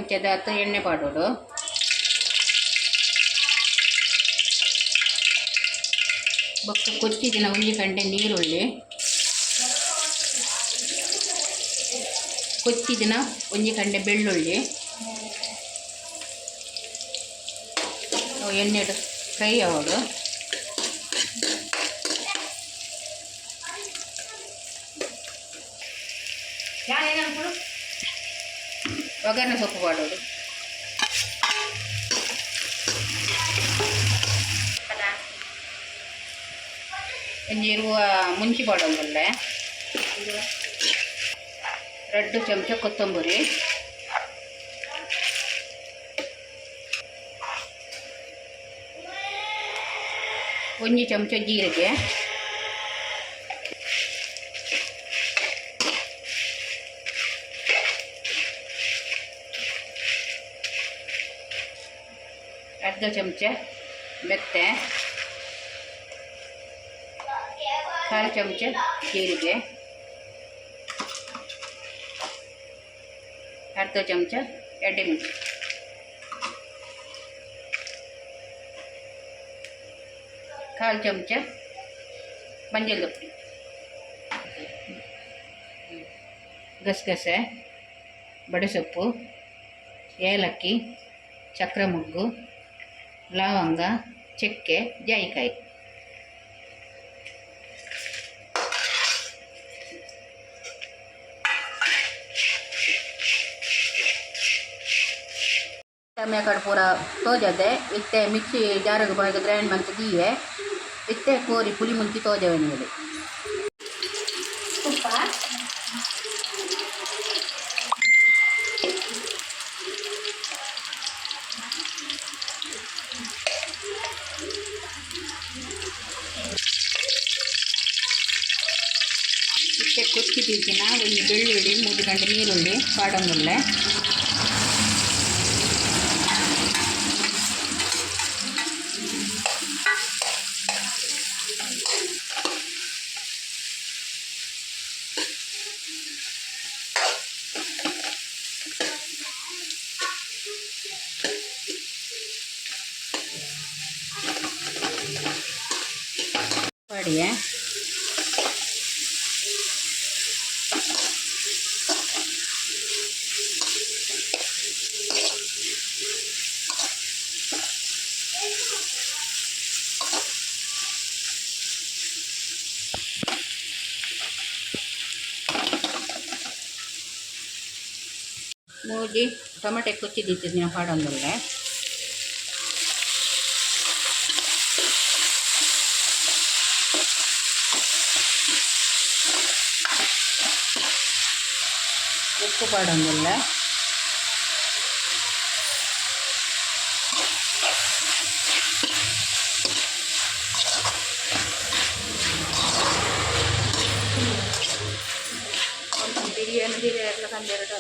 ಚಮಚದ ಎಣ್ಣೆ ಪಾಡೋಡು. ಬೊಕ್ಕ ಕೊಚ್ಚಿದಿನ ಉಳ್ಳಿಗಡ್ಡೆ ನೀರುಳ್ಳಿ ಕೊಚ್ಚಿದಿನ ಒಂಜಿಗಡ್ಡೆ ಬೆಳ್ಳುಳ್ಳಿ ಎಣ್ಣೆ ಫ್ರೈ ಆಗೋದು. ಒಗ್ಗರಣೆ ಸೊಪ್ಪು ಮಾಡೋದು. ಇರುವ ಮುಂಚಿ ಮಾಡೋದಲ್ಲೇ 2 ಚಮಚ ಕೊತ್ತಂಬರಿ, 1 ಚಮಚ ಜೀರಿಗೆ, 1/2 ಚಮಚ ಮೆತ್ತೆ, 1/4 ಚಮಚ ಜೀರಿಗೆ, 1/2 ಚಮಚ ಎಣ್ಣೆ, 1/4 ಚಮಚ ಮಂಜಲ್ ಪುಡಿ, ಗಸಗಸೆ, ಬಡೆಸೊಪ್ಪು, ಏಲಕ್ಕಿ, ಚಕ್ರ ಮೊಗ್ಗು, ಲವಂಗ, ಚಕ್ಕೆ, ಜಾಯಿಕಾಯಿ. ಟೊಮೆಟೊ ಪೂರ ತೋಜದೆ ಇತ್ತೆ ಮಿಕ್ಸಿ ಜಾರಿಗೆ ಬಾಯಿಗೆ ಗ್ರೈಂಡ್ ಮಂತ್ ದೀಯೆ ಇತ್ತೆ ಕೋರಿ ಪುಳಿ ಮುಂಚಿ ತೋಜವೆ ನೀರು. ಉಪ್ಪ ಇತ್ತೆ ಕೊಚ್ಚಿ ತೀಸಿನ ಒಂದು ಬೆಳ್ಳುಳ್ಳಿ 3 ಗಂಟೆ ನೀರುಳ್ಳಿ ಪಾಡೊಂದುಲ್ಲೆ ಪಡಿಯೆ ಮೂಜಿ ಟೊಮೆಟೊ ಕೊಚ್ಚಿದಿತ್ತಿನ ಪಾಡೊಂದುಲ್ಲೆ ಉಪ್ಪು ಪಾಡೊಂದುಲ್ಲೆ ಬಿರಿಯಾನಿ ಎಲ್ಲ ಕಂಡೆರಡು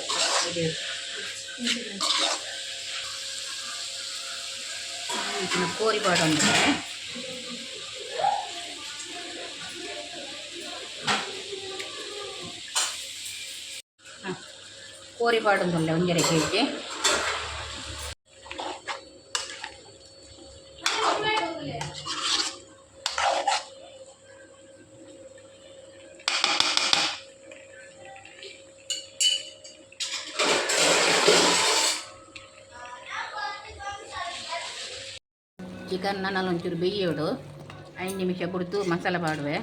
ಕೋರಿ ಪಾಡೊಂದುಲ್ಲೆ ಕೋರಿ ಪಾಡೊಂದುಲ್ಲೆ 1.5 kg. ಚಿಕನ್ ನಾನು ಒಂಚೂರು ಬೇಯೋಡು 5 ನಿಮಿಷ ಬಿಡ್ತು ಮಸಾಲೆ ಪಾಡುವೆ.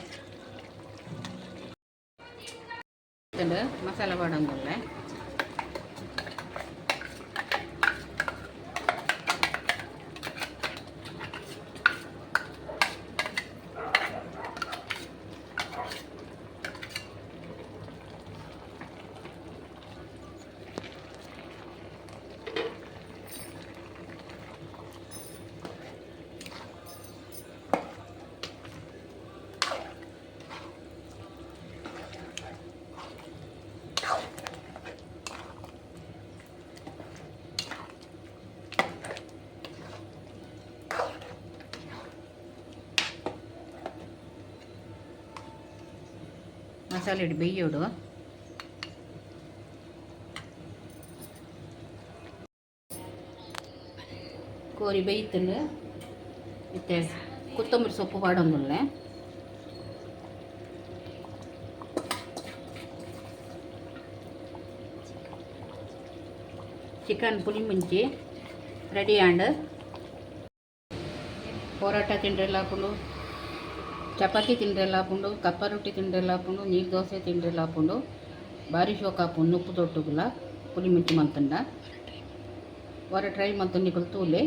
ಮಸಾಲೆ ಪಾಡೊಂದುಲ್ಲೆ ಮಸಾಲೆ ಇಟ್ಟು ಬೇಯೋಡು. ಕೋರಿ ಬೇಯ್ತಂಡು ಇತ್ತೆ ಕೊತ್ತಂಬರಿ ಸೊಪ್ಪು ಪಾಡೊಂದುಲ್ಲೆ. ಚಿಕನ್ ಪುಲಿ ಮುಂಚಿ ರೆಡಿ ಆಂಡ್ ಪರೋಟ ತಿಂಡ್ರೆಲ್ಲ ಹಾಕೊಂಡು, ಚಪಾತಿ ತಿಂಡ್ರೆಲ್ಲ ಹಾಕೊಂಡು, ಕಪ್ಪ ರೊಟ್ಟಿ ತಿಂಡ್ರೆಲ್ಲ ಹಾಕೊಂಡು, ನೀರು ದೋಸೆ ತಿಂಡ್ರೆಲ್ಲ ಹಾಕೊಂಡು ಭಾರಿ ಶೋಕ ಹಾಕೊಂಡು ಉಪ್ಪು ತೊಟ್ಟುಗುಲ ಪುಲಿ ಮುಂಚಿ ಮಂತಂಡ ಹೊರ ಟ್ರೈ ಮಂತಂಡಿ ತೂಲೆ.